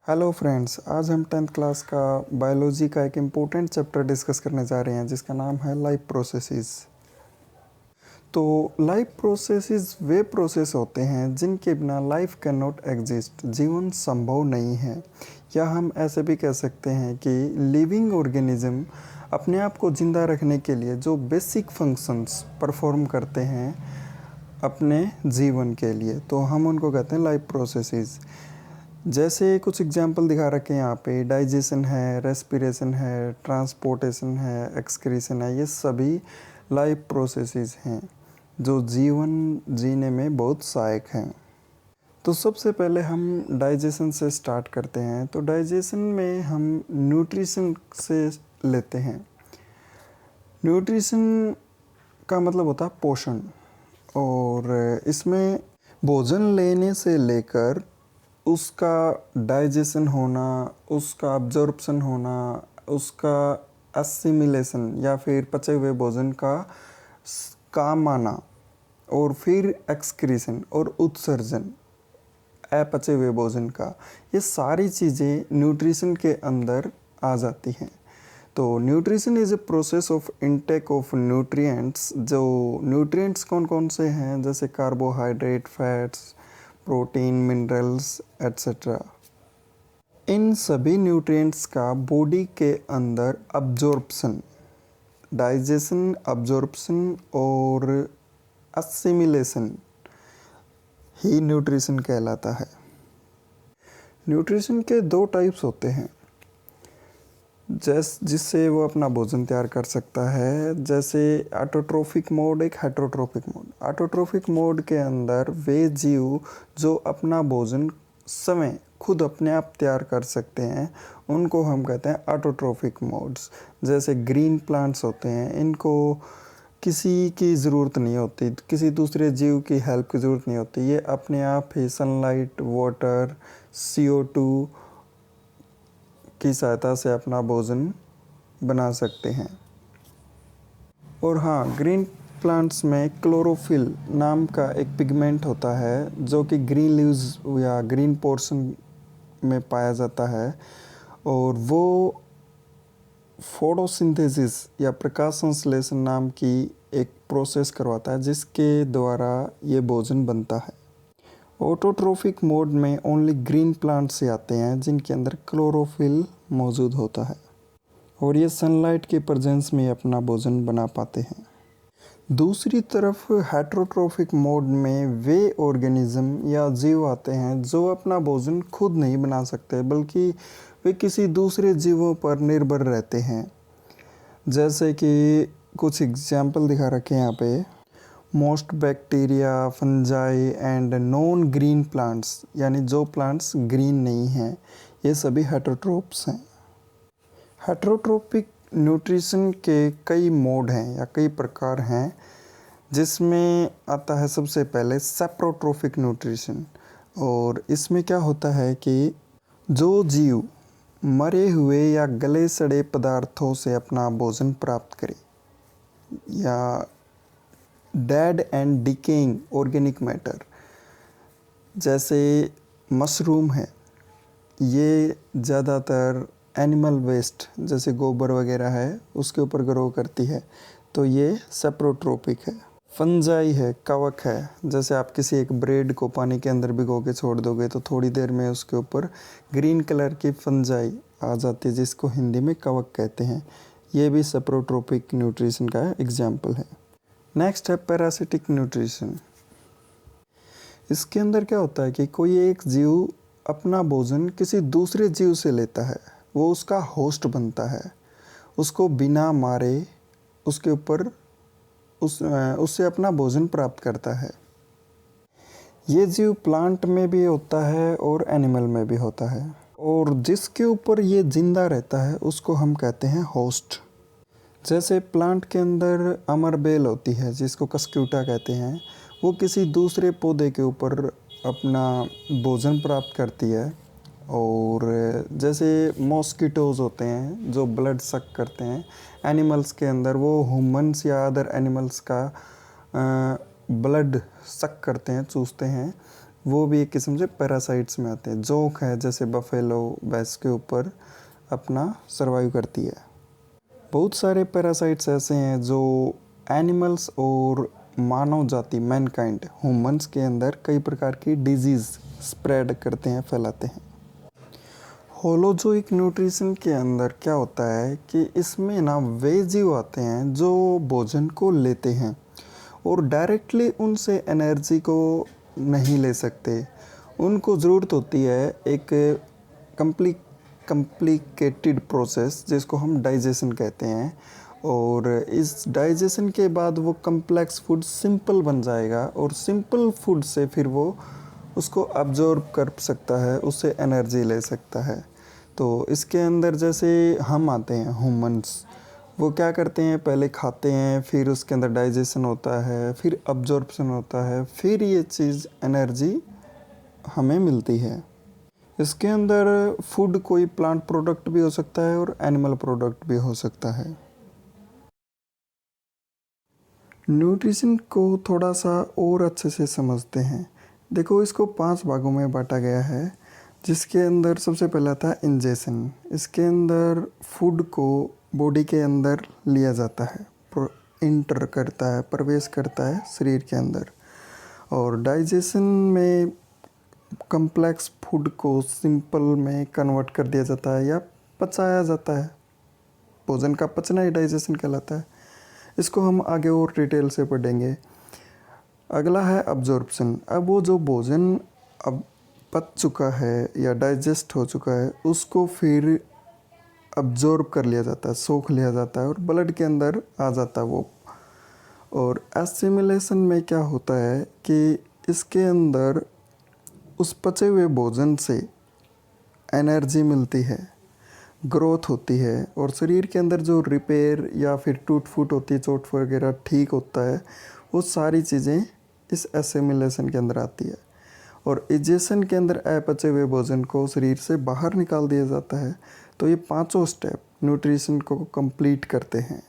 Hello friends, आज हम 10th class का बायोलॉजी का एक इम्पोर्टेंट चैप्टर डिस्कस करने जा रहे हैं जिसका नाम है लाइफ प्रोसेसेस। तो लाइफ प्रोसेसेस वे प्रोसेस होते हैं जिनके बिना लाइफ कैन नॉट एग्जिस्ट, जीवन संभव नहीं है। या हम ऐसे भी कह सकते हैं कि लिविंग ऑर्गेनिज्म अपने आप को ज़िंदा रखने के लिए जो बेसिक फंक्शंस परफॉर्म करते हैं अपने जीवन के लिए, तो हम उनको कहते हैं लाइफ प्रोसेसेस। जैसे कुछ एग्जाम्पल दिखा रखे हैं यहाँ पे, डाइजेशन है, रेस्पिरेशन है, ट्रांसपोर्टेशन है, एक्सक्रीशन है, ये सभी लाइफ प्रोसेसेस हैं जो जीवन जीने में बहुत सहायक हैं। तो सबसे पहले हम डाइजेशन से स्टार्ट करते हैं। तो डाइजेशन में हम न्यूट्रिशन से लेते हैं। न्यूट्रिशन का मतलब होता है पोषण, और इसमें भोजन लेने से लेकर उसका डाइजेशन होना, उसका अब्जॉर्प्शन होना, उसका एसिमिलेशन या फिर पचे हुए भोजन का काम आना, और फिर एक्सक्रीशन और उत्सर्जन अपचे हुए भोजन का, ये सारी चीज़ें न्यूट्रिशन के अंदर आ जाती हैं। तो nutrition is a process of intake of nutrients. जो न्यूट्रिएंट्स कौन कौन से हैं, जैसे carbohydrate, fats, protein, minerals etcetera, इन सभी न्यूट्रिएंट्स का बॉडी के अंदर अब्जॉर्प्शन, डाइजेशन, अब्जॉर्प्शन और असिमिलेशन ही न्यूट्रिशन कहलाता है। न्यूट्रिशन के दो टाइप्स होते हैं जिससे वो अपना भोजन तैयार कर सकता है, जैसे ऑटोट्रोफिक मोड, एक हेटरोट्रोफिक मोड। ऑटोट्रोफिक मोड के अंदर वे जीव जो अपना भोजन स्वयं खुद अपने आप तैयार कर सकते हैं उनको हम कहते हैं ऑटोट्रोफिक मोड्स। जैसे ग्रीन प्लांट्स होते हैं, इनको किसी की ज़रूरत नहीं होती, किसी दूसरे जीव की हेल्प की ज़रूरत नहीं होती, ये अपने आप ही सनलाइट, वाटर, CO2 की सहायता से अपना भोजन बना सकते हैं। और हाँ, ग्रीन प्लांट्स में क्लोरोफिल नाम का एक पिगमेंट होता है जो कि ग्रीन लीव्स या ग्रीन पोर्शन में पाया जाता है, और वो फोटोसिंथेसिस या प्रकाश संश्लेषण नाम की एक प्रोसेस करवाता है जिसके द्वारा ये भोजन बनता है। ऑटोट्रोफिक मोड में ओनली ग्रीन प्लांट्स से आते हैं जिनके अंदर क्लोरोफिल मौजूद होता है, और ये सनलाइट के प्रेजेंस में अपना भोजन बना पाते हैं। दूसरी तरफ हेटरोट्रोफिक मोड में वे ऑर्गेनिज्म या जीव आते हैं जो अपना भोजन खुद नहीं बना सकते, बल्कि वे किसी दूसरे जीवों पर निर्भर रहते हैं। जैसे कि कुछ एग्जाम्पल दिखा रखे हैं यहाँ पे, most bacteria, fungi and non green plants, यानी जो प्लांट्स ग्रीन नहीं हैं, ये सभी हेटरोट्रोप्स हैं। हेटरोट्रोपिक न्यूट्रिशन के कई मोड हैं या कई प्रकार हैं, जिसमें आता है सबसे पहले सेप्रोट्रोफिक न्यूट्रिशन। और इसमें क्या होता है कि जो जीव मरे हुए या गले सड़े पदार्थों से अपना भोजन प्राप्त करे, या dead and decaying organic matter, जैसे मशरूम है, ये ज़्यादातर एनिमल वेस्ट जैसे गोबर वगैरह है उसके ऊपर ग्रो करती है, तो ये सेप्रोट्रोपिक है। फंजाई है, कवक है, जैसे आप किसी एक ब्रेड को पानी के अंदर भिगो के छोड़ दोगे तो थोड़ी देर में उसके ऊपर ग्रीन कलर की फंजाई आ जाती है जिसको हिंदी में कवक कहते हैं। ये भी सेप्रोट्रोपिक न्यूट्रिशन का एग्जाम्पल है। नेक्स्ट है पैरासिटिक न्यूट्रिशन। इसके अंदर क्या होता है कि कोई एक जीव अपना भोजन किसी दूसरे जीव से लेता है, वो उसका होस्ट बनता है, उसको बिना मारे उसके ऊपर उससे अपना भोजन प्राप्त करता है। ये जीव प्लांट में भी होता है और एनिमल में भी होता है, और जिसके ऊपर ये जिंदा रहता है उसको हम कहते हैं होस्ट। जैसे प्लांट के अंदर अमर बेल होती है जिसको कस्क्यूटा कहते हैं, वो किसी दूसरे पौधे के ऊपर अपना भोजन प्राप्त करती है। और जैसे मॉस्किटोज़ होते हैं जो ब्लड सक करते हैं एनिमल्स के अंदर, वो ह्यूमन्स या अदर एनिमल्स का ब्लड सक करते हैं, चूसते हैं, वो भी एक किस्म से पैरासाइट्स में आते हैं। जोंक है जैसे बफेलो भैंस के ऊपर अपना सर्वाइव करती है। बहुत सारे पैरासाइट्स ऐसे हैं जो एनिमल्स और मानव जाति मैनकाइंड ह्यूमंस के अंदर कई प्रकार की डिजीज़ स्प्रेड करते हैं, फैलाते हैं। होलोजोइक न्यूट्रिशन के अंदर क्या होता है कि इसमें ना वे जीव आते हैं जो भोजन को लेते हैं और डायरेक्टली उनसे एनर्जी को नहीं ले सकते। उनको ज़रूरत होती है एक कम्प्लिकेटेड प्रोसेस जिसको हम डाइजेशन कहते हैं, और इस डाइजेशन के बाद वो कम्प्लेक्स फूड सिंपल बन जाएगा और सिंपल फूड से फिर वो उसको अब्जॉर्ब कर सकता है, उससे एनर्जी ले सकता है। तो इसके अंदर जैसे हम आते हैं ह्यूमंस, वो क्या करते हैं, पहले खाते हैं, फिर उसके अंदर डाइजेशन होता है, फिर अब्जॉर्प्शन होता है, फिर ये चीज़ एनर्जी हमें मिलती है। इसके अंदर फूड कोई प्लांट प्रोडक्ट भी हो सकता है और एनिमल प्रोडक्ट भी हो सकता है। न्यूट्रिशन को थोड़ा सा और अच्छे से समझते हैं। देखो, इसको 5 भागों में बांटा गया है, जिसके अंदर सबसे पहला था इंजेशन। इसके अंदर फूड को बॉडी के अंदर लिया जाता है, इंटर करता है, प्रवेश करता है शरीर के अंदर। और डाइजेशन में कम्प्लेक्स फूड को सिंपल में कन्वर्ट कर दिया जाता है या पचाया जाता है। भोजन का पचना ही डाइजेशन कहलाता है। इसको हम आगे और डिटेल से पढ़ेंगे। अगला है अब्जॉर्प्शन। अब वो जो भोजन अब पच चुका है या डाइजेस्ट हो चुका है, उसको फिर अब्जॉर्ब कर लिया जाता है, सोख लिया जाता है और ब्लड के अंदर आ जाता है वो। और एसिमिलेशन में क्या होता है कि इसके अंदर उस पचे हुए भोजन से एनर्जी मिलती है, ग्रोथ होती है और शरीर के अंदर जो रिपेयर या फिर टूट फूट होती है, चोट वगैरह ठीक होता है, वो सारी चीज़ें इस एसिमिलेशन के अंदर आती है। और इजेशन के अंदर अपचे हुए भोजन को शरीर से बाहर निकाल दिया जाता है। तो ये 5 स्टेप न्यूट्रिशन को कंप्लीट करते हैं।